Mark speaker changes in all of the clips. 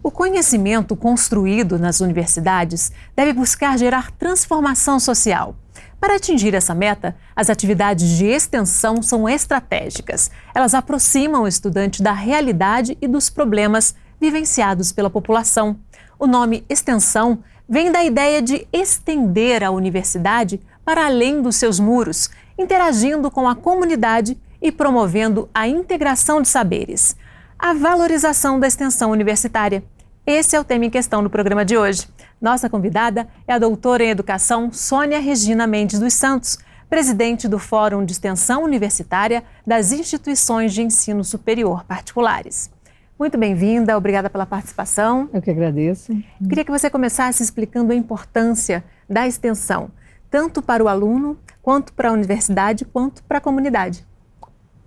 Speaker 1: O conhecimento construído nas universidades deve buscar gerar transformação social. Para atingir essa meta, as atividades de extensão são estratégicas. Elas aproximam o estudante da realidade e dos problemas vivenciados pela população. O nome extensão vem da ideia de estender a universidade para além dos seus muros, interagindo com a comunidade e promovendo a integração de saberes. A valorização da extensão universitária. Esse é o tema em questão no programa de hoje. Nossa convidada é a doutora em Educação Sônia Regina Mendes dos Santos, presidente do Fórum de Extensão Universitária das Instituições de Ensino Superior Particulares. Muito bem-vinda, obrigada pela participação.
Speaker 2: Eu que agradeço.
Speaker 1: Queria que você começasse explicando a importância da extensão, tanto para o aluno, quanto para a universidade, quanto para a comunidade.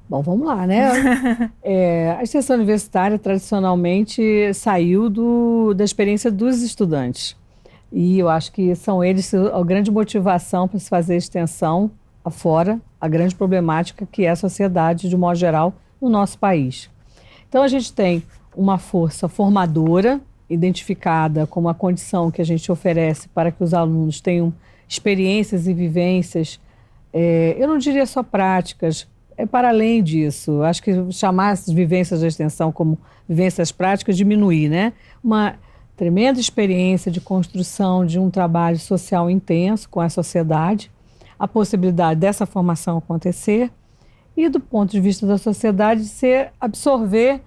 Speaker 2: Bom, vamos lá, né? A extensão universitária tradicionalmente saiu da experiência dos estudantes. E eu acho que são eles a grande motivação para se fazer extensão afora, a grande problemática que é a sociedade, de modo geral, no nosso país. Então, a gente tem uma força formadora, identificada como a condição que a gente oferece para que os alunos tenham experiências e vivências, eu não diria só práticas, é para além disso. Acho que chamar as vivências da extensão como vivências práticas diminuir, né? Uma tremenda experiência de construção de um trabalho social intenso com a sociedade, a possibilidade dessa formação acontecer e, do ponto de vista da sociedade, absorver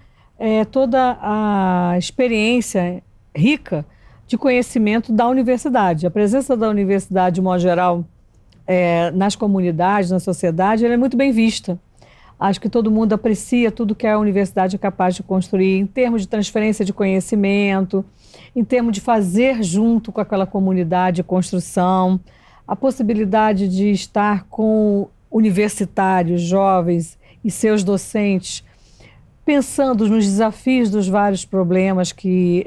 Speaker 2: toda a experiência rica de conhecimento da universidade. A presença da universidade, de modo geral, nas comunidades, na sociedade, ela é muito bem vista. Acho que todo mundo aprecia tudo que a universidade é capaz de construir em termos de transferência de conhecimento, em termos de fazer junto com aquela comunidade construção, a possibilidade de estar com universitários, jovens e seus docentes, pensando nos desafios dos vários problemas que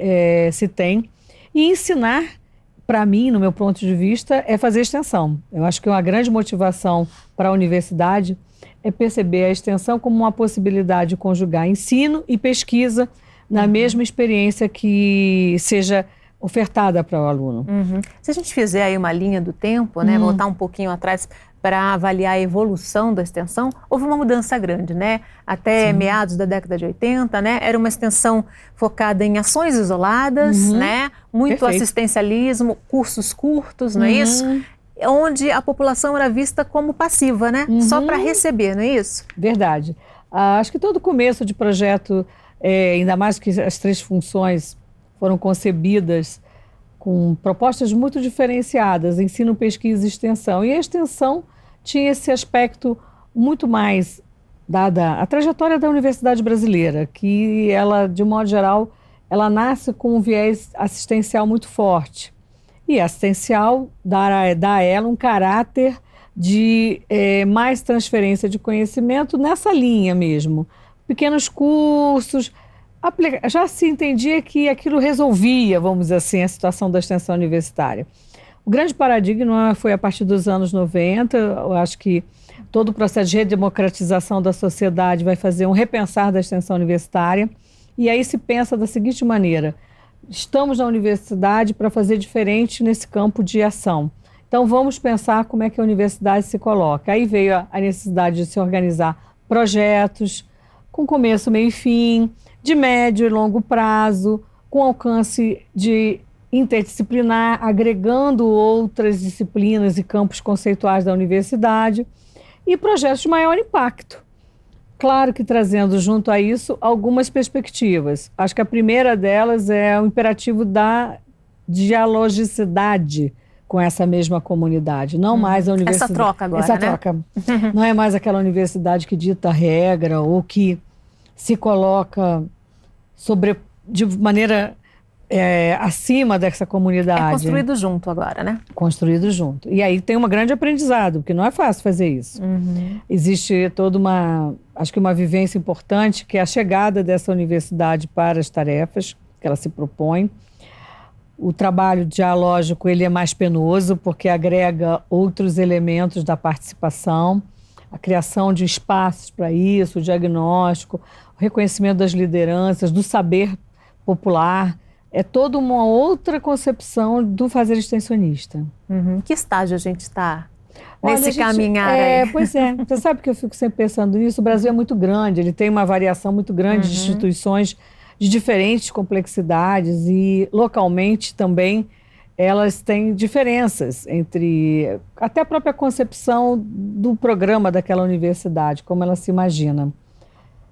Speaker 2: se tem e ensinar. Para mim, no meu ponto de vista, é fazer extensão. Eu acho que uma grande motivação para a universidade é perceber a extensão como uma possibilidade de conjugar ensino e pesquisa na mesma experiência que seja ofertada para o aluno.
Speaker 1: Se a gente fizer aí uma linha do tempo, né, voltar um pouquinho atrás para avaliar a evolução da extensão, houve uma mudança grande, né? Até meados da década de 80, né? Era uma extensão focada em ações isoladas, né? Muito
Speaker 2: Perfeito.
Speaker 1: assistencialismo, cursos curtos, não é isso? Onde a população era vista como passiva, né? Só para receber, não é isso?
Speaker 2: Verdade. Acho que todo começo de projeto, ainda mais que as 3 funções foram concebidas com propostas muito diferenciadas, ensino, pesquisa e extensão. E a extensão tinha esse aspecto muito mais dada a trajetória da universidade brasileira, que ela, de modo geral, ela nasce com um viés assistencial muito forte. E assistencial dá a ela um caráter de mais transferência de conhecimento nessa linha mesmo. Pequenos cursos. Já se entendia que aquilo resolvia, vamos dizer assim, a situação da extensão universitária. O grande paradigma foi a partir dos anos 90, eu acho que todo o processo de redemocratização da sociedade vai fazer um repensar da extensão universitária, e aí se pensa da seguinte maneira: estamos na universidade para fazer diferente nesse campo de ação. Então vamos pensar como é que a universidade se coloca. Aí veio a necessidade de se organizar projetos com começo, meio e fim, de médio e longo prazo, com alcance de interdisciplinar, agregando outras disciplinas e campos conceituais da universidade, e projetos de maior impacto. Claro que trazendo junto a isso algumas perspectivas. Acho que a primeira delas é o imperativo da dialogicidade com essa mesma comunidade, não mais a universidade.
Speaker 1: Essa troca agora,
Speaker 2: essa
Speaker 1: né?
Speaker 2: troca. Não é mais aquela universidade que dita a regra ou que se coloca de maneira acima dessa comunidade.
Speaker 1: É construído junto agora, né?
Speaker 2: Construído junto. E aí tem um grande aprendizado, porque não é fácil fazer isso. Existe toda acho que uma vivência importante, que é a chegada dessa universidade para as tarefas que ela se propõe. O trabalho dialógico, ele é mais penoso, porque agrega outros elementos da participação, a criação de espaços para isso, o diagnóstico, o reconhecimento das lideranças, do saber popular, é toda uma outra concepção do fazer extensionista.
Speaker 1: Que estágio a gente está
Speaker 2: Olha,
Speaker 1: nesse caminhar aí?
Speaker 2: Pois é, você sabe que eu fico sempre pensando nisso, o Brasil é muito grande, ele tem uma variação muito grande de instituições de diferentes complexidades e localmente também elas têm diferenças entre até a própria concepção do programa daquela universidade, como ela se imagina.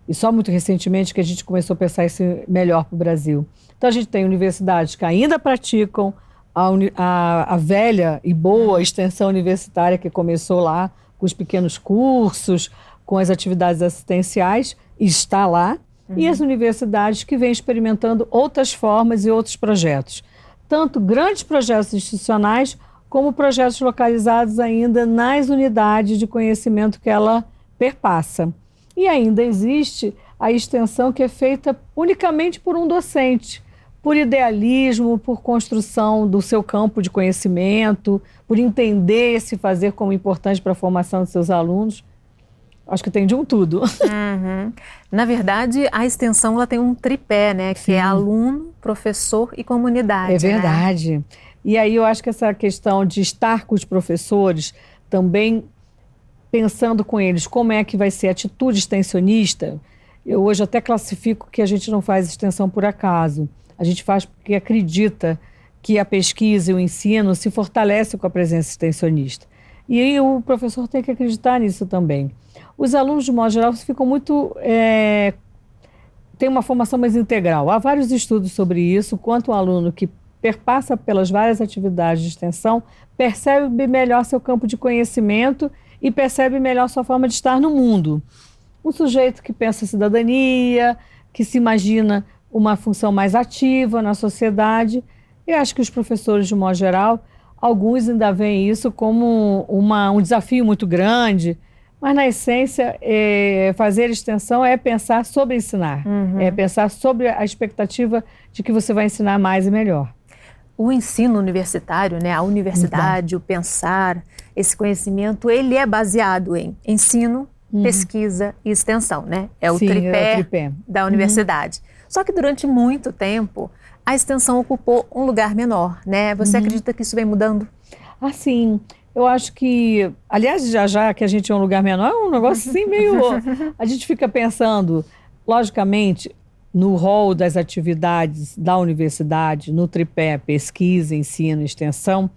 Speaker 2: E só muito recentemente que a gente começou a pensar isso melhor para o Brasil. Então a gente tem universidades que ainda praticam a velha e boa extensão universitária que começou lá com os pequenos cursos, com as atividades assistenciais, e está lá, e as universidades que vêm experimentando outras formas e outros projetos. Tanto grandes projetos institucionais, como projetos localizados ainda nas unidades de conhecimento que ela perpassa. E ainda existe a extensão que é feita unicamente por um docente, por idealismo, por construção do seu campo de conhecimento, por entender esse fazer como importante para a formação de seus alunos. Acho que tem de um tudo.
Speaker 1: Na verdade, a extensão ela tem um tripé, né? Que é aluno, professor e comunidade.
Speaker 2: É verdade. Né? E aí eu acho que essa questão de estar com os professores, também pensando com eles como é que vai ser a atitude extensionista, eu hoje até classifico que a gente não faz extensão por acaso. A gente faz porque acredita que a pesquisa e o ensino se fortalecem com a presença extensionista. E aí o professor tem que acreditar nisso também. Os alunos, de modo geral, ficam muito... têm uma formação mais integral. Há vários estudos sobre isso, quanto o aluno que perpassa pelas várias atividades de extensão percebe melhor seu campo de conhecimento e percebe melhor sua forma de estar no mundo. Um sujeito que pensa em cidadania, que se imagina uma função mais ativa na sociedade. Eu acho que os professores, de modo geral, alguns ainda veem isso como um desafio muito grande, mas na essência, fazer extensão é pensar sobre ensinar, é pensar sobre a expectativa de que você vai ensinar mais e melhor.
Speaker 1: O ensino universitário, né, a universidade, o pensar, esse conhecimento, ele é baseado em ensino, pesquisa e extensão, né? É o tripé da universidade. Só que durante muito tempo, a extensão ocupou um lugar menor, né? Você acredita que isso vem mudando?
Speaker 2: Ah, sim. Eu acho que, aliás, já que a gente é um lugar menor, é um negócio assim meio... A gente fica pensando, logicamente, no rol das atividades da universidade, no tripé pesquisa, ensino, extensão.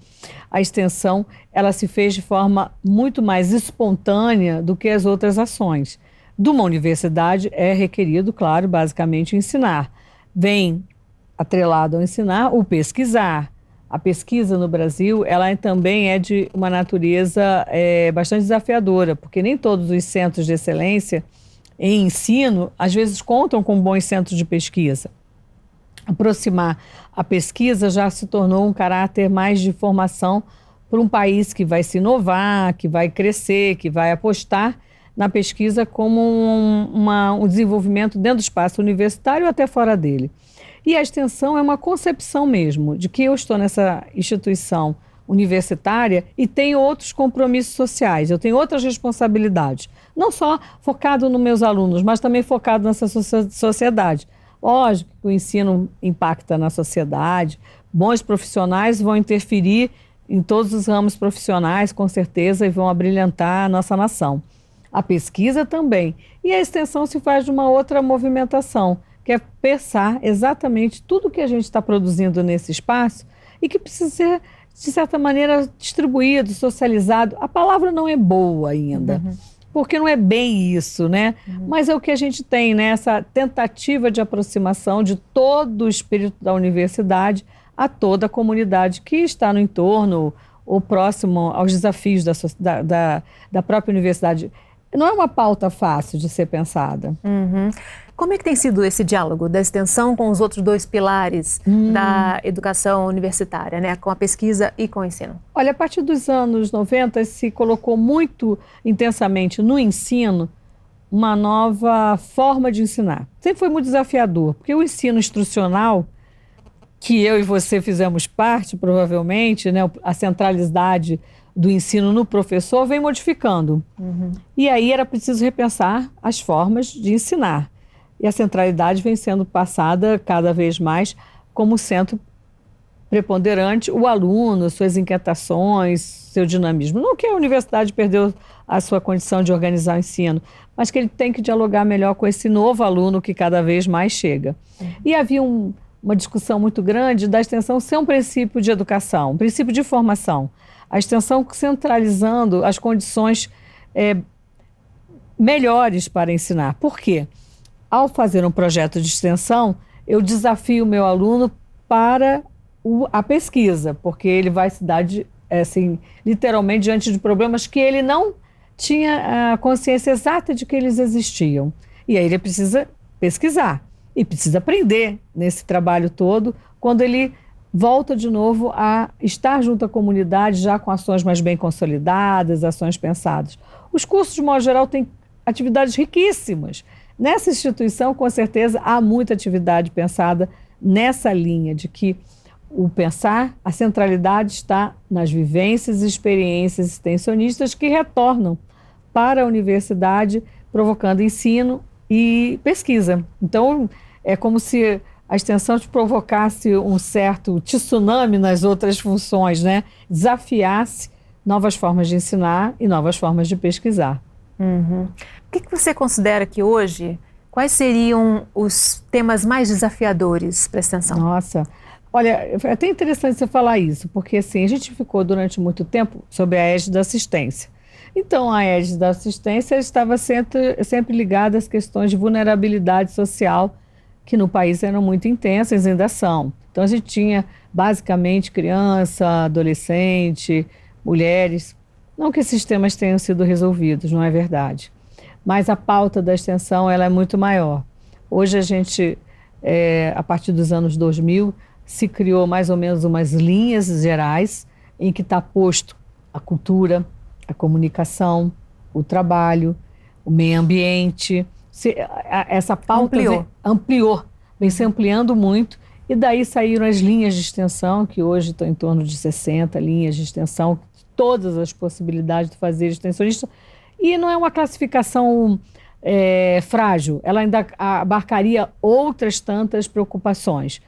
Speaker 2: A extensão, ela se fez de forma muito mais espontânea do que as outras ações. De uma universidade é requerido, claro, basicamente ensinar. Vem atrelado ao ensinar o pesquisar. A pesquisa no Brasil, ela também é de uma natureza bastante desafiadora, porque nem todos os centros de excelência em ensino, às vezes, contam com bons centros de pesquisa. Aproximar a pesquisa já se tornou um caráter mais de formação para um país que vai se inovar, que vai crescer, que vai apostar na pesquisa como um desenvolvimento dentro do espaço universitário ou até fora dele. E a extensão é uma concepção mesmo de que eu estou nessa instituição universitária e tenho outros compromissos sociais, eu tenho outras responsabilidades, não só focado nos meus alunos, mas também focado nessa sociedade. Lógico que o ensino impacta na sociedade, bons profissionais vão interferir em todos os ramos profissionais, com certeza, e vão abrilhantar a nossa nação. A pesquisa também. E a extensão se faz de uma outra movimentação, que é pensar exatamente tudo que a gente está produzindo nesse espaço e que precisa ser, de certa maneira, distribuído, socializado. A palavra não é boa ainda, porque não é bem isso, né? Mas é o que a gente tem, né? Essa tentativa de aproximação de todo o espírito da universidade a toda a comunidade que está no entorno ou próximo aos desafios da própria universidade. Não é uma pauta fácil de ser pensada.
Speaker 1: Como é que tem sido esse diálogo da extensão com os outros dois pilares da educação universitária, né? Com a pesquisa e com o ensino?
Speaker 2: Olha, a partir dos anos 90 se colocou muito intensamente no ensino uma nova forma de ensinar. Sempre foi muito desafiador, porque o ensino instrucional, que eu e você fizemos parte, provavelmente, né? A centralidade do ensino no professor vem modificando. E aí era preciso repensar as formas de ensinar. E a centralidade vem sendo passada cada vez mais como centro preponderante o aluno, suas inquietações, seu dinamismo. Não que a universidade perdeu a sua condição de organizar o ensino, mas que ele tem que dialogar melhor com esse novo aluno que cada vez mais chega. E havia uma discussão muito grande da extensão ser um princípio de educação, um princípio de formação. A extensão centralizando as condições melhores para ensinar. Por quê? Ao fazer um projeto de extensão, eu desafio o meu aluno para a pesquisa, porque ele vai se dar, literalmente, diante de problemas que ele não tinha a consciência exata de que eles existiam. E aí ele precisa pesquisar e precisa aprender nesse trabalho todo, quando ele volta de novo a estar junto à comunidade, já com ações mais bem consolidadas, ações pensadas. Os cursos, de modo geral, têm atividades riquíssimas. Nessa instituição, com certeza, há muita atividade pensada nessa linha de que o pensar, a centralidade está nas vivências e experiências extensionistas que retornam para a universidade, provocando ensino e pesquisa. Então, é como se a extensão provocasse um certo tsunami nas outras funções, né? Desafiasse novas formas de ensinar e novas formas de pesquisar.
Speaker 1: Uhum. O que você considera que hoje, quais seriam os temas mais desafiadores para a extensão?
Speaker 2: Nossa, olha, é até interessante você falar isso, porque assim, a gente ficou durante muito tempo sob a égide da assistência. Então, a égide da assistência estava sempre ligada às questões de vulnerabilidade social, que no país eram muito intensas e ainda são. Então, a gente tinha basicamente criança, adolescente, mulheres. Não que esses temas tenham sido resolvidos, não é verdade. Mas a pauta da extensão ela é muito maior. Hoje a gente, a partir dos anos 2000, se criou mais ou menos umas linhas gerais em que está posto a cultura, a comunicação, o trabalho, o meio ambiente. Essa pauta ampliou, vem se ampliando muito, e daí saíram as linhas de extensão, que hoje estão em torno de 60 linhas de extensão, todas as possibilidades de fazer extensionista, e não é uma classificação frágil, ela ainda abarcaria outras tantas preocupações.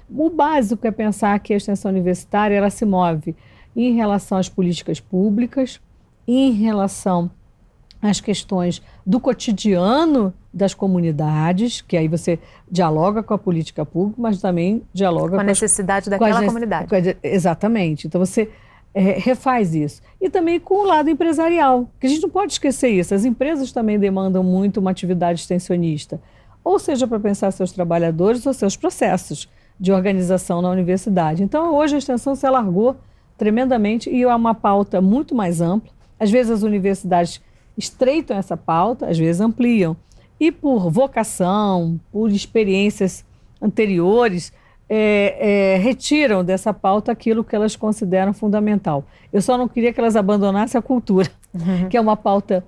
Speaker 2: O básico é pensar que a extensão universitária ela se move em relação às políticas públicas, em relação às questões do cotidiano das comunidades, que aí você dialoga com a política pública, mas também dialoga
Speaker 1: com a necessidade daquela comunidade.
Speaker 2: Exatamente. Então você refaz isso. E também com o lado empresarial, que a gente não pode esquecer isso. As empresas também demandam muito uma atividade extensionista, ou seja, para pensar seus trabalhadores ou seus processos de organização na universidade. Então, hoje a extensão se alargou tremendamente e é uma pauta muito mais ampla. Às vezes as universidades estreitam essa pauta, às vezes ampliam. E por vocação, por experiências anteriores, retiram dessa pauta aquilo que elas consideram fundamental. Eu só não queria que elas abandonassem a cultura, que é uma pauta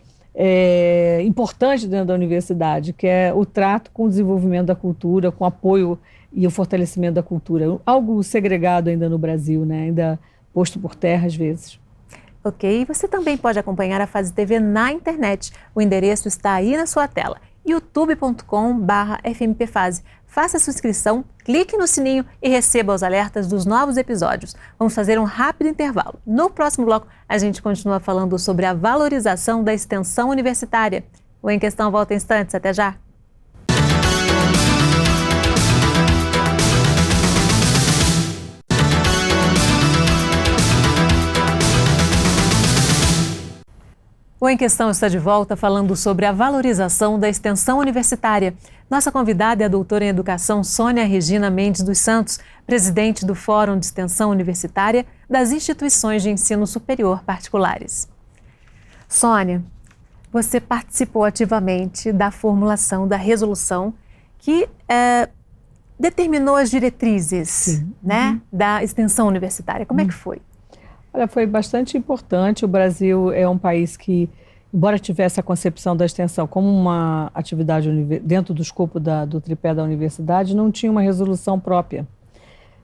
Speaker 2: importante dentro da universidade, que é o trato com o desenvolvimento da cultura, com o apoio e o fortalecimento da cultura. Algo segregado ainda no Brasil, né? Ainda posto por terra às vezes.
Speaker 1: Ok, e você também pode acompanhar a Fase TV na internet. O endereço está aí na sua tela, youtube.com/fmpfase. Faça a sua inscrição, clique no sininho e receba os alertas dos novos episódios. Vamos fazer um rápido intervalo. No próximo bloco, a gente continua falando sobre a valorização da extensão universitária. O Em Questão volta em instantes. Até já! O Em Questão está de volta falando sobre a valorização da extensão universitária. Nossa convidada é a doutora em Educação Sônia Regina Mendes dos Santos, presidente do Fórum de Extensão Universitária das Instituições de Ensino Superior Particulares. Sônia, você participou ativamente da formulação da resolução que determinou as diretrizes, né, da extensão universitária. Como é que foi?
Speaker 2: Olha, foi bastante importante. O Brasil é um país que, embora tivesse a concepção da extensão como uma atividade dentro do escopo do tripé da universidade, não tinha uma resolução própria.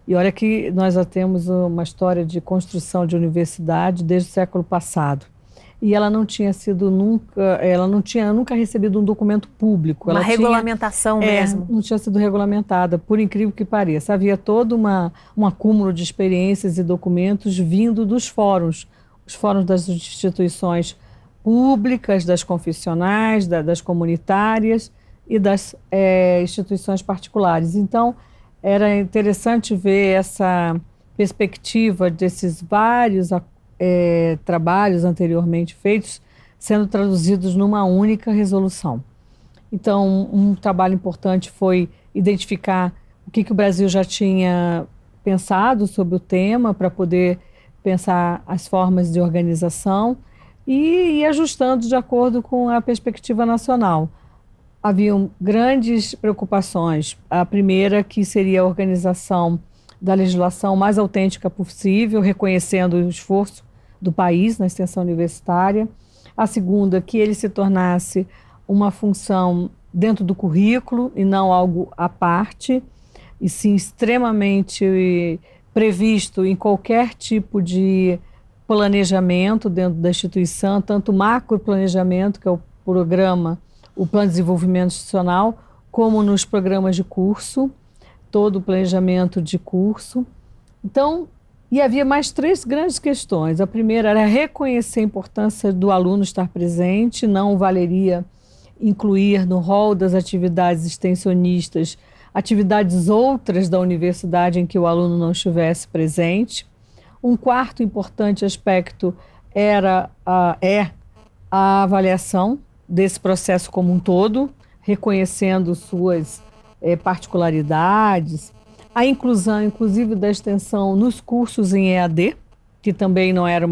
Speaker 2: E olha que nós já temos uma história de construção de universidade desde o século passado. e ela não tinha sido nunca, ela não tinha nunca recebido um documento público.
Speaker 1: Uma regulamentação mesmo.
Speaker 2: Não tinha sido regulamentada, por incrível que pareça. Havia todo um acúmulo de experiências e documentos vindo dos fóruns, os fóruns das instituições públicas, das confessionais, das comunitárias e das instituições particulares. Então, era interessante ver essa perspectiva desses vários trabalhos anteriormente feitos sendo traduzidos numa única resolução. Então, um trabalho importante foi identificar o que o Brasil já tinha pensado sobre o tema para poder pensar as formas de organização e ir ajustando de acordo com a perspectiva nacional. Haviam grandes preocupações. A primeira, que seria a organização da legislação mais autêntica possível, reconhecendo o esforço do país na extensão universitária. A segunda, que ele se tornasse uma função dentro do currículo e não algo à parte, e sim extremamente previsto em qualquer tipo de planejamento dentro da instituição, tanto macro planejamento, que é o programa, o Plano de Desenvolvimento Institucional, como nos programas de curso, todo o planejamento de curso. Então, e havia mais 3 grandes questões. A primeira era reconhecer a importância do aluno estar presente, não valeria incluir no rol das atividades extensionistas atividades outras da universidade em que o aluno não estivesse presente. Um quarto importante aspecto é a avaliação desse processo como um todo, reconhecendo suas particularidades, a inclusão, inclusive, da extensão nos cursos em EAD, que também não era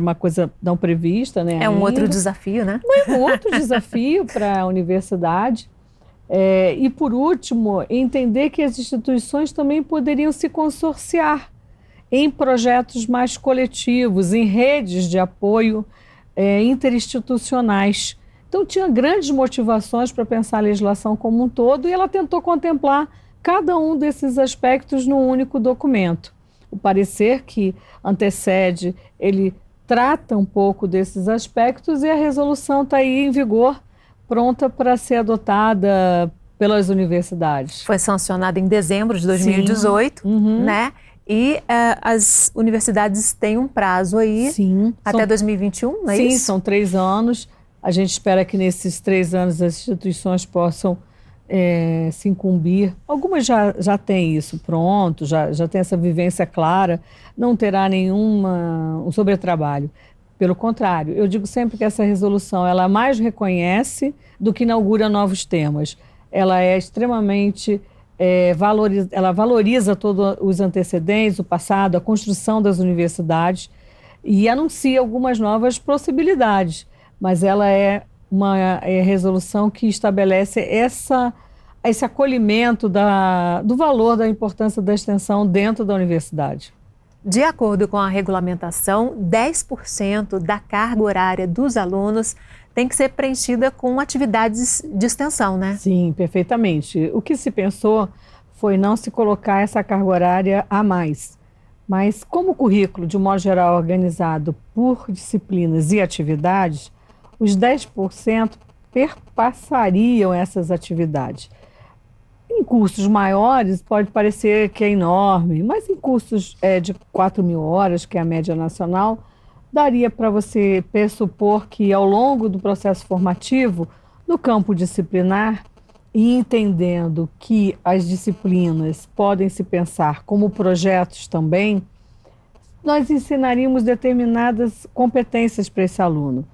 Speaker 2: uma coisa não prevista, né?
Speaker 1: É um outro desafio, né?
Speaker 2: É um outro desafio para a universidade. E, por último, entender que as instituições também poderiam se consorciar em projetos mais coletivos, em redes de apoio interinstitucionais. Então, tinha grandes motivações para pensar a legislação como um todo e ela tentou contemplar cada um desses aspectos num único documento. O parecer que antecede, ele trata um pouco desses aspectos e a resolução está aí em vigor, pronta para ser adotada pelas universidades.
Speaker 1: Foi sancionada em dezembro de 2018, né? E as universidades têm um prazo aí, até 2021, não é isso?
Speaker 2: Sim, são 3 anos. A gente espera que nesses 3 anos as instituições possam se incumbir. Algumas já têm isso pronto, já tem essa vivência clara, não terá um sobretrabalho. Pelo contrário, eu digo sempre que essa resolução ela mais reconhece do que inaugura novos temas. Ela é extremamente ela valoriza todos os antecedentes, o passado, a construção das universidades e anuncia algumas novas possibilidades. Mas ela é uma resolução que estabelece esse acolhimento do valor da importância da extensão dentro da universidade.
Speaker 1: De acordo com a regulamentação, 10% da carga horária dos alunos tem que ser preenchida com atividades de extensão, né?
Speaker 2: Sim, perfeitamente. O que se pensou foi não se colocar essa carga horária a mais. Mas como o currículo, de um modo geral, é organizado por disciplinas e atividades, os 10% perpassariam essas atividades. Em cursos maiores, pode parecer que é enorme, mas em cursos de 4.000 horas, que é a média nacional, daria para você pressupor que, ao longo do processo formativo, no campo disciplinar, e entendendo que as disciplinas podem se pensar como projetos também, nós ensinaríamos determinadas competências para esse aluno.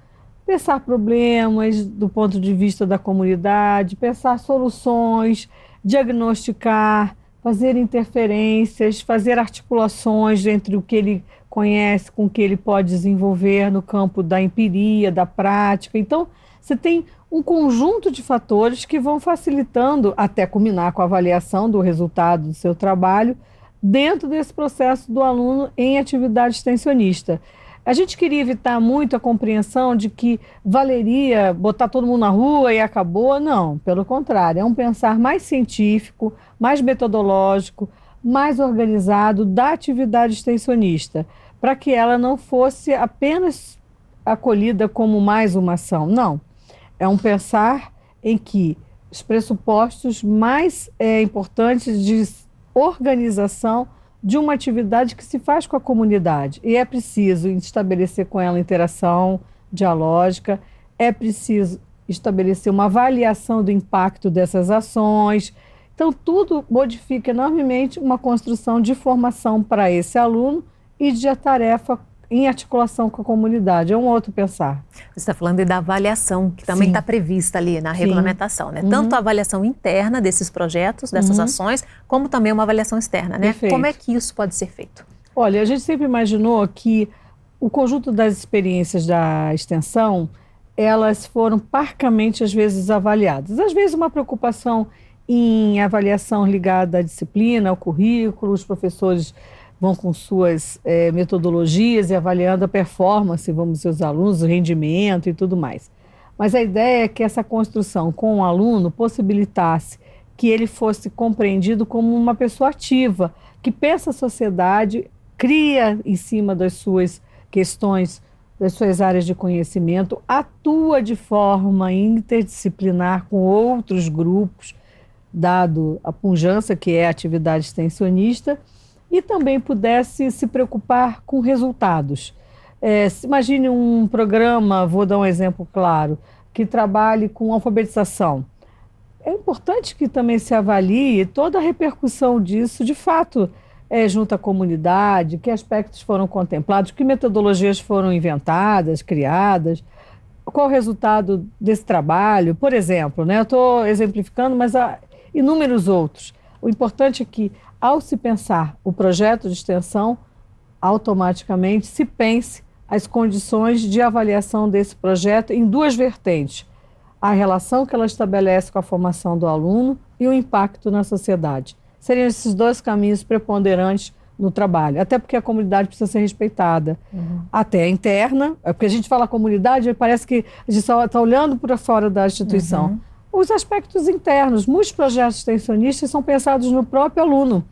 Speaker 2: Pensar problemas do ponto de vista da comunidade, pensar soluções, diagnosticar, fazer interferências, fazer articulações entre o que ele conhece com o que ele pode desenvolver no campo da empiria, da prática. Então, você tem um conjunto de fatores que vão facilitando, até culminar com a avaliação do resultado do seu trabalho, dentro desse processo do aluno em atividade extensionista. A gente queria evitar muito a compreensão de que valeria botar todo mundo na rua e acabou. Não, pelo contrário, é um pensar mais científico, mais metodológico, mais organizado da atividade extensionista, para que ela não fosse apenas acolhida como mais uma ação. Não. É um pensar em que os pressupostos mais importantes de organização de uma atividade que se faz com a comunidade. E é preciso estabelecer com ela interação dialógica, é preciso estabelecer uma avaliação do impacto dessas ações. Então, tudo modifica enormemente uma construção de formação para esse aluno e de tarefa em articulação com a comunidade. É um outro pensar.
Speaker 1: Você está falando da avaliação, que também está prevista ali na regulamentação, né? Tanto a avaliação interna desses projetos, dessas ações, como também uma avaliação externa, né?
Speaker 2: Perfeito.
Speaker 1: Como é que isso pode ser feito?
Speaker 2: Olha, a gente sempre imaginou que o conjunto das experiências da extensão, elas foram parcamente, às vezes, avaliadas. Às vezes, uma preocupação em avaliação ligada à disciplina, ao currículo, os professores vão com suas metodologias e avaliando a performance, vamos dizer, os alunos, o rendimento e tudo mais. Mas a ideia é que essa construção com o aluno possibilitasse que ele fosse compreendido como uma pessoa ativa, que pensa a sociedade, cria em cima das suas questões, das suas áreas de conhecimento, atua de forma interdisciplinar com outros grupos, dado a pujança que é a atividade extensionista, e também pudesse se preocupar com resultados. Imagine um programa, vou dar um exemplo claro, que trabalhe com alfabetização. É importante que também se avalie toda a repercussão disso, de fato, junto à comunidade, que aspectos foram contemplados, que metodologias foram inventadas, criadas, qual o resultado desse trabalho. Por exemplo, né, eu estou exemplificando, mas há inúmeros outros. O importante é que, ao se pensar o projeto de extensão, automaticamente se pense as condições de avaliação desse projeto em duas vertentes: a relação que ela estabelece com a formação do aluno e o impacto na sociedade. Seriam esses dois caminhos preponderantes no trabalho, até porque a comunidade precisa ser respeitada, até a interna, porque a gente fala comunidade, parece que a gente só está olhando para fora da instituição. Os aspectos internos, muitos projetos extensionistas são pensados no próprio aluno.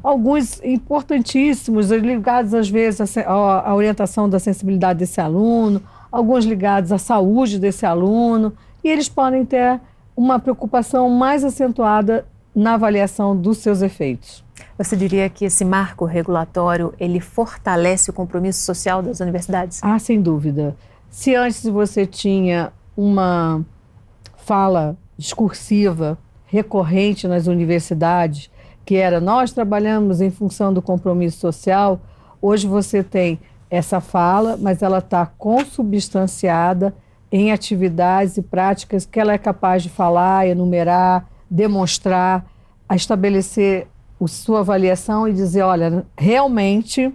Speaker 2: Alguns importantíssimos, ligados às vezes à orientação da sensibilidade desse aluno, alguns ligados à saúde desse aluno, e eles podem ter uma preocupação mais acentuada na avaliação dos seus efeitos.
Speaker 1: Você diria que esse marco regulatório, ele fortalece o compromisso social das universidades?
Speaker 2: Ah, sem dúvida. Se antes você tinha uma fala discursiva recorrente nas universidades, que era nós trabalhamos em função do compromisso social, hoje você tem essa fala, mas ela está consubstanciada em atividades e práticas que ela é capaz de falar, enumerar, demonstrar, a estabelecer a sua avaliação e dizer, olha, realmente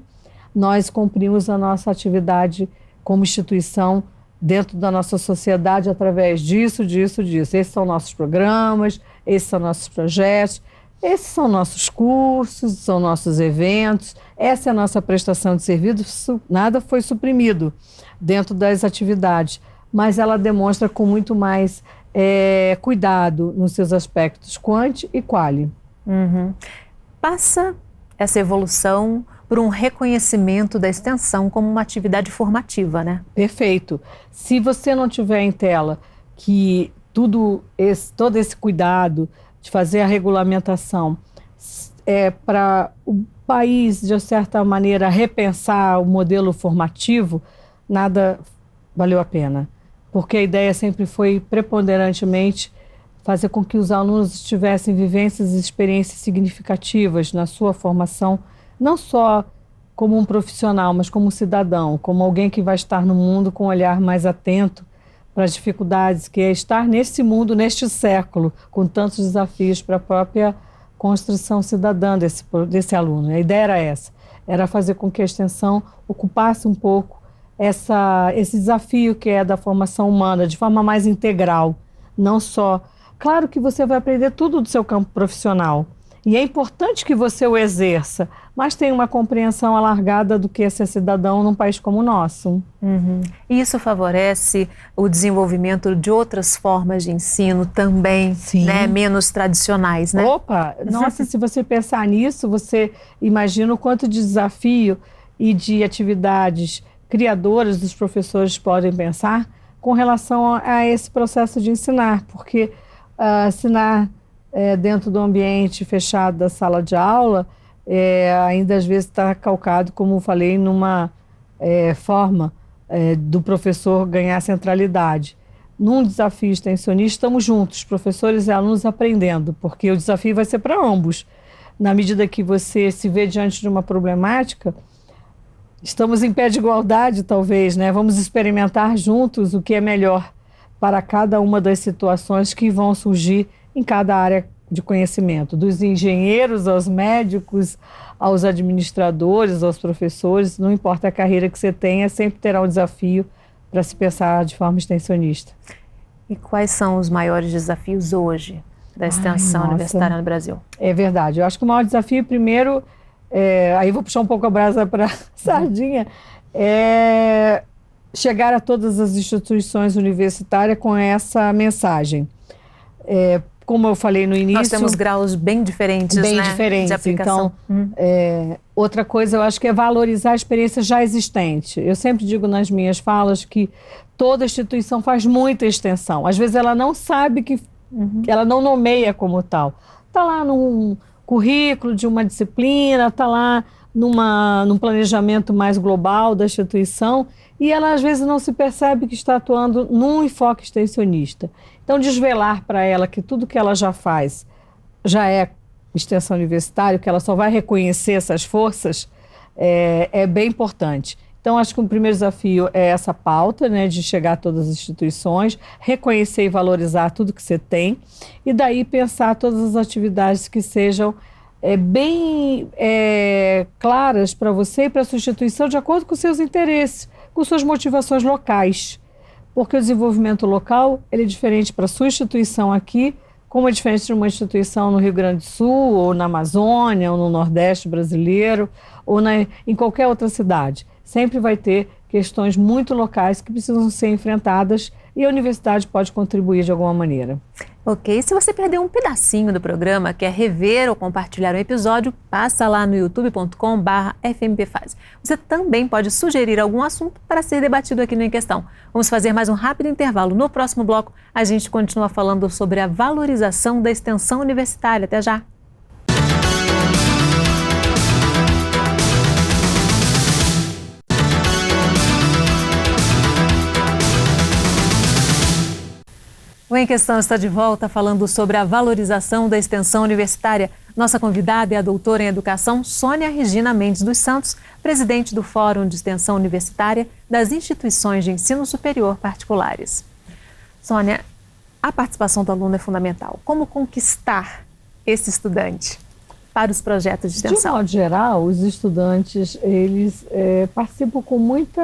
Speaker 2: nós cumprimos a nossa atividade como instituição dentro da nossa sociedade através disso, disso, disso. Esses são nossos programas, esses são nossos projetos, esses são nossos cursos, são nossos eventos, essa é a nossa prestação de serviço, nada foi suprimido dentro das atividades, mas ela demonstra com muito mais cuidado nos seus aspectos quanti e quali.
Speaker 1: Passa essa evolução por um reconhecimento da extensão como uma atividade formativa, né?
Speaker 2: Perfeito. Se você não tiver em tela que todo esse cuidado de fazer a regulamentação para o país, de certa maneira, repensar o modelo formativo, nada valeu a pena. Porque a ideia sempre foi preponderantemente fazer com que os alunos tivessem vivências e experiências significativas na sua formação, não só como um profissional, mas como um cidadão, como alguém que vai estar no mundo com um olhar mais atento para as dificuldades que é estar nesse mundo, neste século, com tantos desafios para a própria construção cidadã desse aluno. A ideia era essa, era fazer com que a extensão ocupasse um pouco esse desafio que é da formação humana, de forma mais integral, não só... Claro que você vai aprender tudo do seu campo profissional, e é importante que você o exerça, mas tem uma compreensão alargada do que é ser cidadão num país como o nosso.
Speaker 1: E isso favorece o desenvolvimento de outras formas de ensino também, né, menos tradicionais, né?
Speaker 2: Opa! Nossa, se você pensar nisso, você imagina o quanto de desafio e de atividades criadoras dos professores podem pensar com relação a esse processo de ensinar, porque ensinar dentro do ambiente fechado da sala de aula ainda às vezes está calcado, como falei, numa forma do professor ganhar centralidade. Num desafio extensionista, estamos juntos, professores e alunos aprendendo, porque o desafio vai ser para ambos. Na medida que você se vê diante de uma problemática, estamos em pé de igualdade, talvez, né? Vamos experimentar juntos o que é melhor para cada uma das situações que vão surgir em cada área de conhecimento, dos engenheiros aos médicos, aos administradores, aos professores, não importa a carreira que você tenha, sempre terá um desafio para se pensar de forma extensionista.
Speaker 1: E quais são os maiores desafios hoje da extensão universitária no Brasil?
Speaker 2: É verdade, eu acho que o maior desafio, primeiro, aí vou puxar um pouco a brasa para a sardinha, é chegar a todas as instituições universitárias com essa mensagem. Como eu falei no início...
Speaker 1: Nós temos graus bem diferentes,
Speaker 2: bem
Speaker 1: né,
Speaker 2: diferentes.
Speaker 1: de aplicação.
Speaker 2: Então, outra coisa, eu acho que é valorizar a experiência já existente. Eu sempre digo nas minhas falas que toda instituição faz muita extensão. Às vezes ela não sabe que... ela não nomeia como tal. Está lá num currículo de uma disciplina, está lá num planejamento mais global da instituição e ela às vezes não se percebe que está atuando num enfoque extensionista. Então, desvelar para ela que tudo que ela já faz já é extensão universitária, que ela só vai reconhecer essas forças, é bem importante. Então, acho que o primeiro desafio é essa pauta, né, de chegar a todas as instituições, reconhecer e valorizar tudo que você tem, e daí pensar todas as atividades que sejam bem claras para você e para a sua instituição, de acordo com seus interesses, com suas motivações locais. Porque o desenvolvimento local, ele é diferente para a sua instituição aqui, como é diferente de uma instituição no Rio Grande do Sul, ou na Amazônia, ou no Nordeste brasileiro, ou em qualquer outra cidade. Sempre vai ter questões muito locais que precisam ser enfrentadas e a universidade pode contribuir de alguma maneira.
Speaker 1: Ok, se você perdeu um pedacinho do programa, quer rever ou compartilhar um episódio, passa lá no youtube.com/fmpfase. Você também pode sugerir algum assunto para ser debatido aqui no Em Questão. Vamos fazer mais um rápido intervalo. No próximo bloco, a gente continua falando sobre a valorização da extensão universitária. Até já! O Em Questão está de volta falando sobre a valorização da extensão universitária. Nossa convidada é a doutora em Educação, Sônia Regina Mendes dos Santos, presidente do Fórum de Extensão Universitária das Instituições de Ensino Superior Particulares. Sônia, a participação do aluno é fundamental. Como conquistar esse estudante para os projetos de extensão?
Speaker 2: De um modo geral, os estudantes, eles participam com muita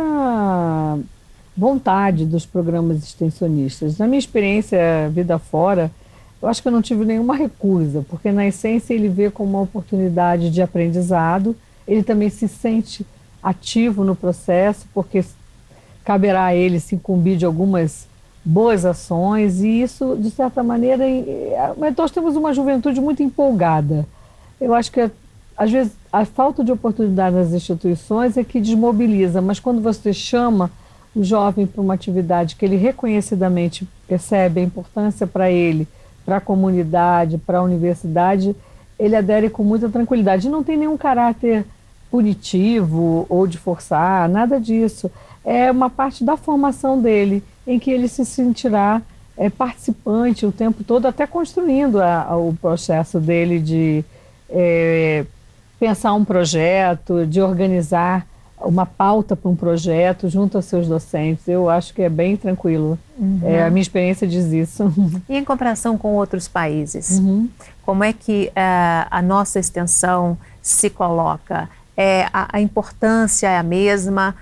Speaker 2: vontade dos programas extensionistas. Na minha experiência, vida fora, eu acho que eu não tive nenhuma recusa, porque na essência ele vê como uma oportunidade de aprendizado, ele também se sente ativo no processo, porque caberá a ele se incumbir de algumas boas ações, e isso, de certa maneira, mas nós temos uma juventude muito empolgada. Eu acho que, às vezes, a falta de oportunidade nas instituições é que desmobiliza, mas quando você chama o jovem para uma atividade que ele reconhecidamente percebe a importância para ele, para a comunidade, para a universidade, ele adere com muita tranquilidade. Não tem nenhum caráter punitivo ou de forçar, nada disso. É uma parte da formação dele, em que ele se sentirá participante o tempo todo, até construindo o processo dele de pensar um projeto, de organizar uma pauta para um projeto junto aos seus docentes. Eu acho que é bem tranquilo. A minha experiência diz isso.
Speaker 1: E em comparação com outros países, como é que a nossa extensão se coloca? A importância é a mesma?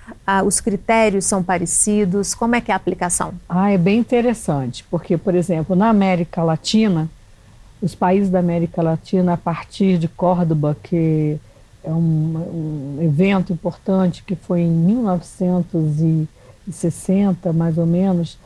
Speaker 1: Os critérios são parecidos? Como é que é a aplicação?
Speaker 2: É bem interessante, porque, por exemplo, na América Latina, os países da América Latina, a partir de Córdoba, que é um evento importante que foi em 1960, mais ou menos,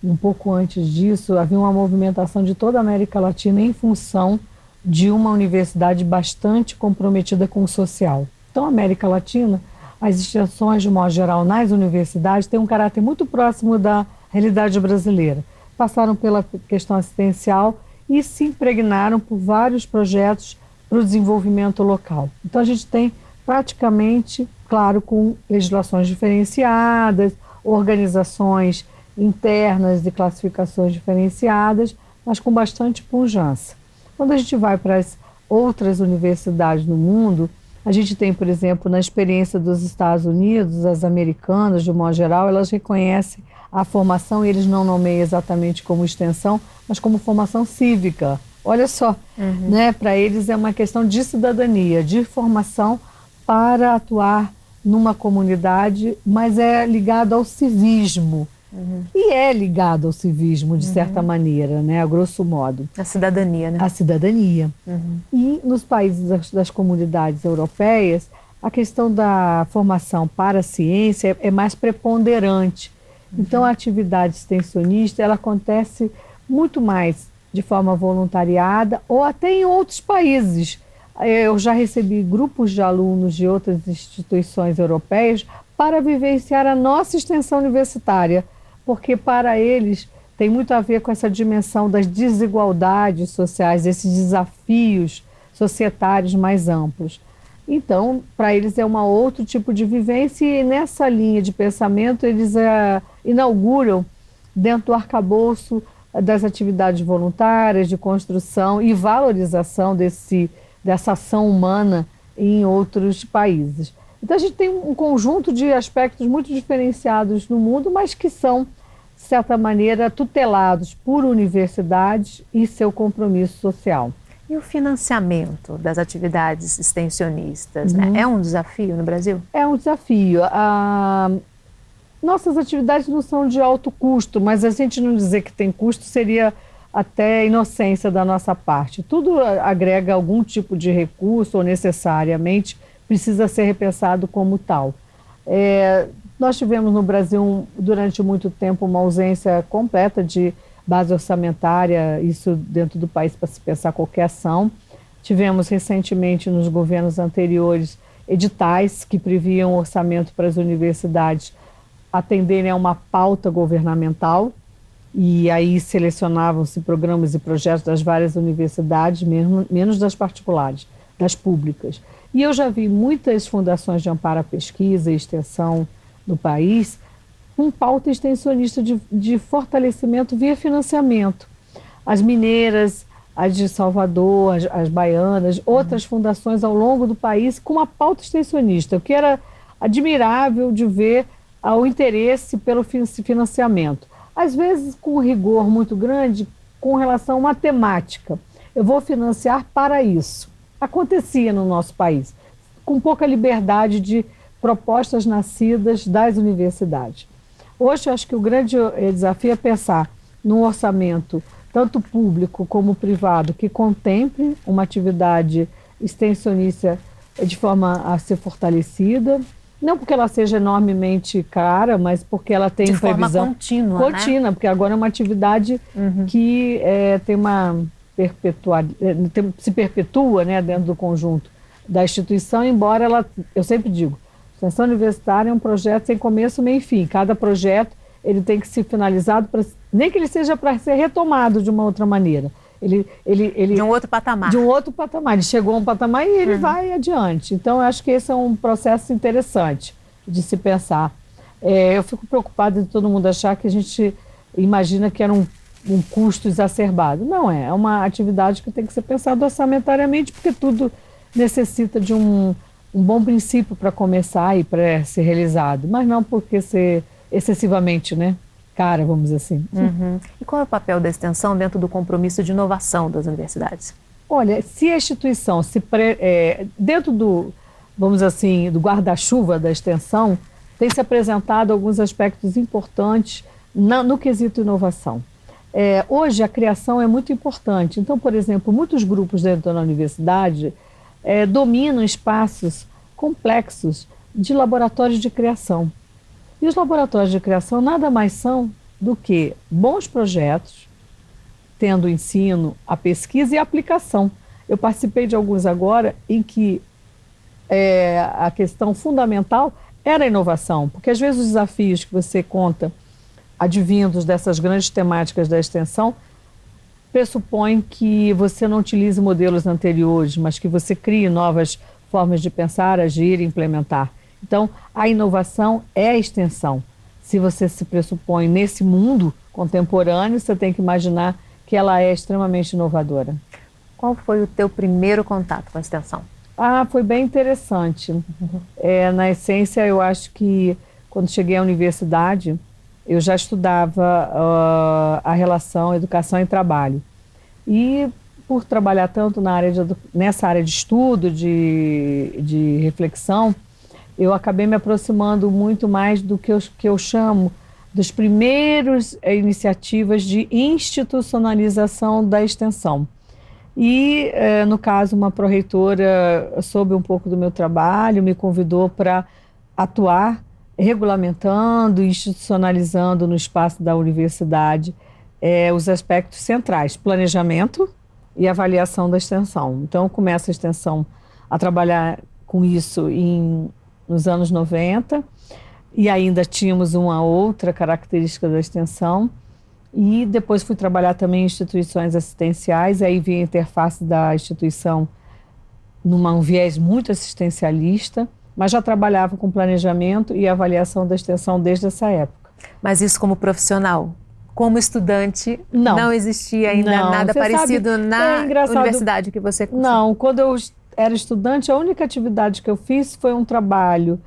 Speaker 2: um pouco antes disso, havia uma movimentação de toda a América Latina em função de uma universidade bastante comprometida com o social. Então, a América Latina, as extensões, de modo geral, nas universidades têm um caráter muito próximo da realidade brasileira. Passaram pela questão assistencial e se impregnaram por vários projetos para o desenvolvimento local. Então, a gente tem praticamente, claro, com legislações diferenciadas, organizações internas e classificações diferenciadas, mas com bastante pujança. Quando a gente vai para as outras universidades no mundo, a gente tem, por exemplo, na experiência dos Estados Unidos, as americanas, de um modo geral, elas reconhecem a formação, e eles não nomeiam exatamente como extensão, mas como formação cívica. Olha só, né? Para eles é uma questão de cidadania, de formação para atuar numa comunidade, mas é ligado ao civismo. E é ligado ao civismo, de certa maneira, né? A grosso modo.
Speaker 1: A cidadania, né?
Speaker 2: A cidadania. E nos países das comunidades europeias, a questão da formação para a ciência é mais preponderante. Então, a atividade extensionista, ela acontece muito mais de forma voluntariada ou até em outros países. Eu já recebi grupos de alunos de outras instituições europeias para vivenciar a nossa extensão universitária, porque para eles tem muito a ver com essa dimensão das desigualdades sociais, desses desafios societários mais amplos. Então, para eles é um outro tipo de vivência, e nessa linha de pensamento eles inauguram dentro do arcabouço das atividades voluntárias, de construção e valorização dessa ação humana em outros países. Então, a gente tem um conjunto de aspectos muito diferenciados no mundo, mas que são, de certa maneira, tutelados por universidades e seu compromisso social.
Speaker 1: E o financiamento das atividades extensionistas, né? É um desafio no Brasil?
Speaker 2: É um desafio. Nossas atividades não são de alto custo, mas a gente não dizer que tem custo seria até inocência da nossa parte. Tudo agrega algum tipo de recurso ou necessariamente precisa ser repensado como tal. Nós tivemos no Brasil, durante muito tempo, uma ausência completa de base orçamentária, isso dentro do país, para se pensar qualquer ação. Tivemos recentemente, nos governos anteriores, editais que previam orçamento para as universidades atenderem a uma pauta governamental, e aí selecionavam-se programas e projetos das várias universidades, menos das particulares, das públicas. E eu já vi muitas fundações de amparo à pesquisa e extensão no país com pauta extensionista de fortalecimento via financiamento. As mineiras, as de Salvador, as baianas, outras fundações ao longo do país com uma pauta extensionista, o que era admirável de ver o interesse pelo financiamento. Às vezes com um rigor muito grande com relação a uma temática. Eu vou financiar para isso. Acontecia no nosso país, com pouca liberdade de propostas nascidas das universidades. Hoje, eu acho que o grande desafio é pensar num orçamento, tanto público como privado, que contemple uma atividade extensionista de forma a ser fortalecida, não porque ela seja enormemente cara, mas porque ela tem previsão
Speaker 1: contínua,
Speaker 2: né? Porque agora é uma atividade que tem uma se perpetua, né, dentro do conjunto da instituição, embora ela, eu sempre digo, a extensão universitária é um projeto sem começo, meio e fim. Cada projeto ele tem que ser finalizado, nem que ele seja para ser retomado de uma outra maneira. Ele
Speaker 1: de um outro patamar.
Speaker 2: De um outro patamar. Ele chegou a um patamar e ele vai adiante. Então, eu acho que esse é um processo interessante de se pensar. Eu fico preocupada de todo mundo achar que a gente imagina que era um custo exacerbado. Não é. É uma atividade que tem que ser pensada orçamentariamente, porque tudo necessita de um bom princípio para começar e para ser realizado, mas não porque ser excessivamente, né, cara, vamos dizer assim.
Speaker 1: E qual é o papel da extensão dentro do compromisso de inovação das universidades?
Speaker 2: Olha, se a instituição dentro do, vamos dizer assim, do guarda-chuva da extensão, tem se apresentado alguns aspectos importantes no quesito inovação. Hoje a criação é muito importante. Então, por exemplo, muitos grupos dentro da universidade dominam espaços complexos de laboratórios de criação. E os laboratórios de criação nada mais são do que bons projetos, tendo o ensino, a pesquisa e a aplicação. Eu participei de alguns agora em que a questão fundamental era a inovação, porque às vezes os desafios que você conta, advindos dessas grandes temáticas da extensão, pressupõem que você não utilize modelos anteriores, mas que você crie novas formas de pensar, agir e implementar. Então, a inovação é a extensão. Se você se pressupõe nesse mundo contemporâneo, você tem que imaginar que ela é extremamente inovadora.
Speaker 1: Qual foi o teu primeiro contato com a extensão?
Speaker 2: Foi bem interessante. Na essência, eu acho que quando cheguei à universidade, eu já estudava a relação educação e trabalho. E por trabalhar tanto nessa área de estudo, de reflexão, eu acabei me aproximando muito mais do que eu chamo dos primeiros iniciativas de institucionalização da extensão. E, no caso, uma pró-reitora soube um pouco do meu trabalho, me convidou para atuar regulamentando, institucionalizando no espaço da universidade os aspectos centrais, planejamento e avaliação da extensão. Então, começa a extensão a trabalhar com isso nos anos 90, e ainda tínhamos uma outra característica da extensão, e depois fui trabalhar também em instituições assistenciais, aí vi a interface da instituição num viés muito assistencialista, mas já trabalhava com planejamento e avaliação da extensão desde essa época.
Speaker 1: Mas isso como profissional? Como estudante, não existia ainda nada parecido na universidade que você cursou?
Speaker 2: Não, quando eu era estudante, a única atividade que eu fiz foi um trabalho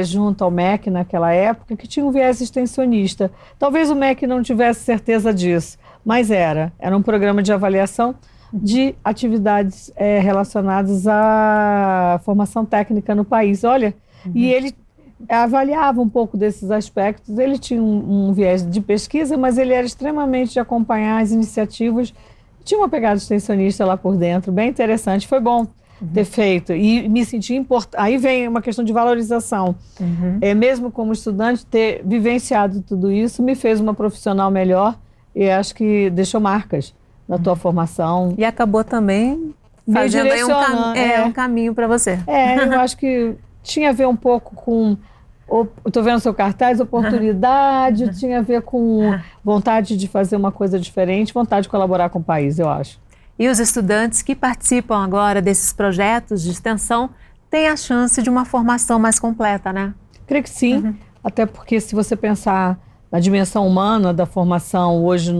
Speaker 2: junto ao MEC naquela época, que tinha um viés extensionista. Talvez o MEC não tivesse certeza disso, mas era um programa de avaliação de atividades relacionadas à formação técnica no país. Olha, e ele avaliava um pouco desses aspectos. Ele tinha um viés de pesquisa, mas ele era extremamente de acompanhar as iniciativas. Tinha uma pegada extensionista lá por dentro, bem interessante. Foi bom ter feito e me senti importante. Aí vem uma questão de valorização. Mesmo como estudante, ter vivenciado tudo isso me fez uma profissional melhor e acho que deixou marcas na tua formação.
Speaker 1: E acabou também fazendo aí um caminho para você.
Speaker 2: Eu acho que tinha a ver um pouco com... Estou vendo seu cartaz, oportunidade, tinha a ver com vontade de fazer uma coisa diferente, vontade de colaborar com o país, eu acho.
Speaker 1: E os estudantes que participam agora desses projetos de extensão têm a chance de uma formação mais completa, né?
Speaker 2: Creio que sim, até porque se você pensar na dimensão humana da formação hoje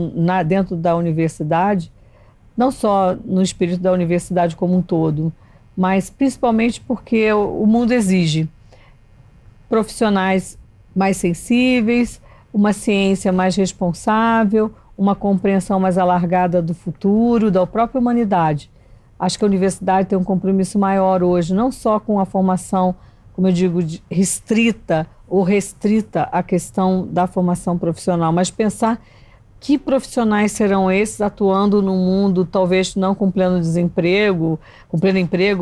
Speaker 2: dentro da universidade, não só no espírito da universidade como um todo, mas principalmente porque o mundo exige profissionais mais sensíveis, uma ciência mais responsável, uma compreensão mais alargada do futuro, da própria humanidade. Acho que a universidade tem um compromisso maior hoje, não só com a formação, como eu digo, restrita à questão da formação profissional, mas pensar que profissionais serão esses atuando no mundo, talvez não com pleno emprego,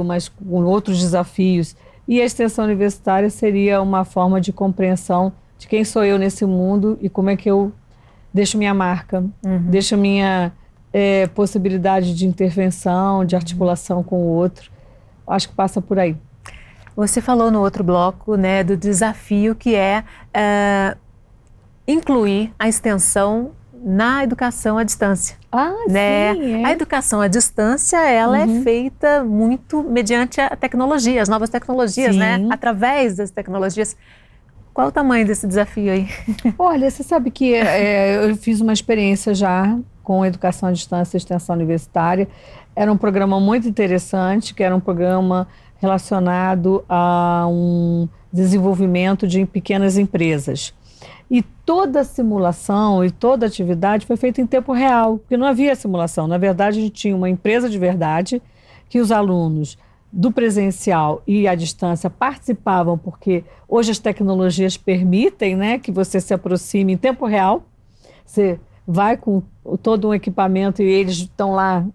Speaker 2: mas com outros desafios. E a extensão universitária seria uma forma de compreensão de quem sou eu nesse mundo e como é que eu deixo minha marca, deixo minha possibilidade de intervenção, de articulação com o outro. Acho que passa por aí.
Speaker 1: Você falou no outro bloco, né, do desafio que é incluir a extensão na educação à distância. Né? Sim, A educação à distância, ela é feita muito mediante a tecnologia, as novas tecnologias, né? Através das tecnologias. Qual o tamanho desse desafio aí?
Speaker 2: Olha, você sabe que eu fiz uma experiência já com educação à distância e extensão universitária. Era um programa muito interessante, que era um programa relacionado a um desenvolvimento de pequenas empresas. E toda a simulação e toda a atividade foi feita em tempo real, porque não havia simulação. Na verdade, a gente tinha uma empresa de verdade que os alunos do presencial e à distância participavam, porque hoje as tecnologias permitem, né, que você se aproxime em tempo real. Você vai com todo um equipamento e eles estão lá,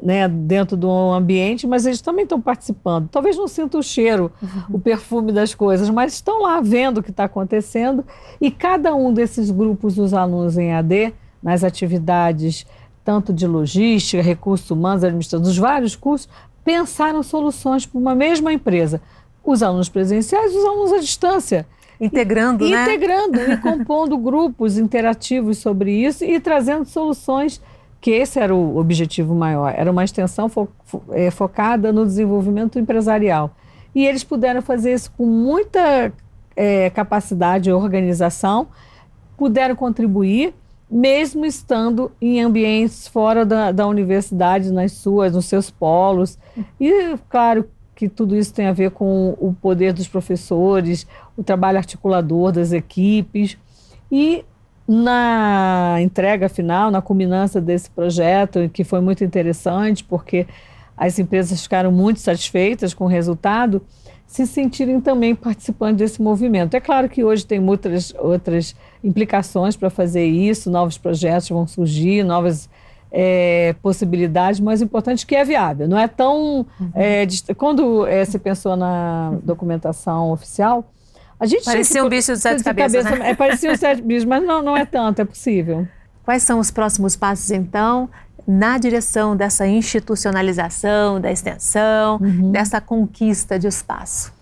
Speaker 2: né, dentro do ambiente, mas eles também estão participando. Talvez não sintam o cheiro, o perfume das coisas, mas estão lá vendo o que está acontecendo. E cada um desses grupos dos alunos em AD, nas atividades tanto de logística, recursos humanos, administração, dos vários cursos, pensaram soluções para uma mesma empresa. os alunos presenciais e os alunos à distância.
Speaker 1: Integrando, né?
Speaker 2: Integrando e compondo grupos interativos sobre isso e trazendo soluções, que esse era o objetivo maior. Era uma extensão focada no desenvolvimento empresarial. E eles puderam fazer isso com muita capacidade e organização, puderam contribuir, mesmo estando em ambientes fora da universidade, nos seus polos. E, claro, que tudo isso tem a ver com o poder dos professores, o trabalho articulador das equipes. E na entrega final, na culminância desse projeto, que foi muito interessante, porque as empresas ficaram muito satisfeitas com o resultado, se sentirem também participantes desse movimento. É claro que hoje tem muitas outras implicações para fazer isso, novos projetos vão surgir, novas possibilidades, mas o importante é que é viável. Não é tão... quando se pensou na documentação oficial, a gente...
Speaker 1: Parecia um bicho de sete cabeças, né?
Speaker 2: Parecia um sete bichos, mas não é tanto, é possível.
Speaker 1: Quais são os próximos passos, então, na direção dessa institucionalização, da extensão, dessa conquista de espaço?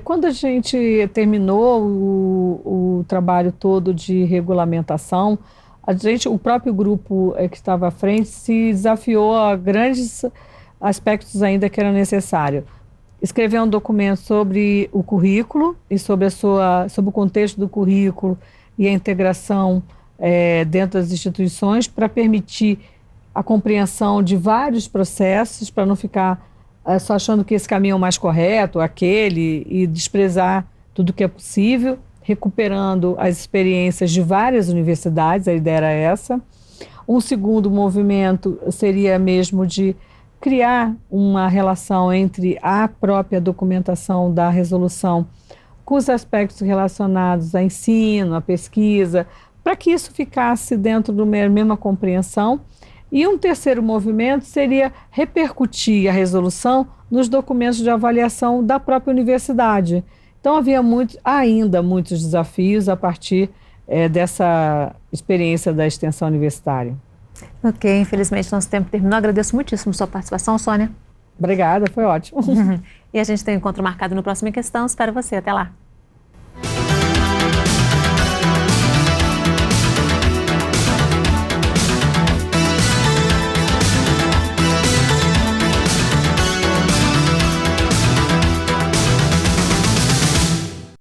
Speaker 2: Quando a gente terminou o trabalho todo de regulamentação, o próprio grupo que estava à frente se desafiou a grandes aspectos ainda que era necessário. Escrever um documento sobre o currículo e sobre o contexto do currículo e a integração dentro das instituições para permitir a compreensão de vários processos, para não ficar só achando que esse caminho é o mais correto, aquele, e desprezar tudo que é possível, recuperando as experiências de várias universidades, a ideia era essa. Um segundo movimento seria mesmo de criar uma relação entre a própria documentação da resolução com os aspectos relacionados a ensino, a pesquisa, para que isso ficasse dentro da mesma compreensão. E um terceiro movimento seria repercutir a resolução nos documentos de avaliação da própria universidade. Então havia ainda muitos desafios a partir dessa experiência da extensão universitária.
Speaker 1: Ok, infelizmente nosso tempo terminou. Agradeço muitíssimo sua participação, Sônia.
Speaker 2: Obrigada, foi ótimo.
Speaker 1: E a gente tem um encontro marcado no próximo Em Questão. Espero você. Até lá.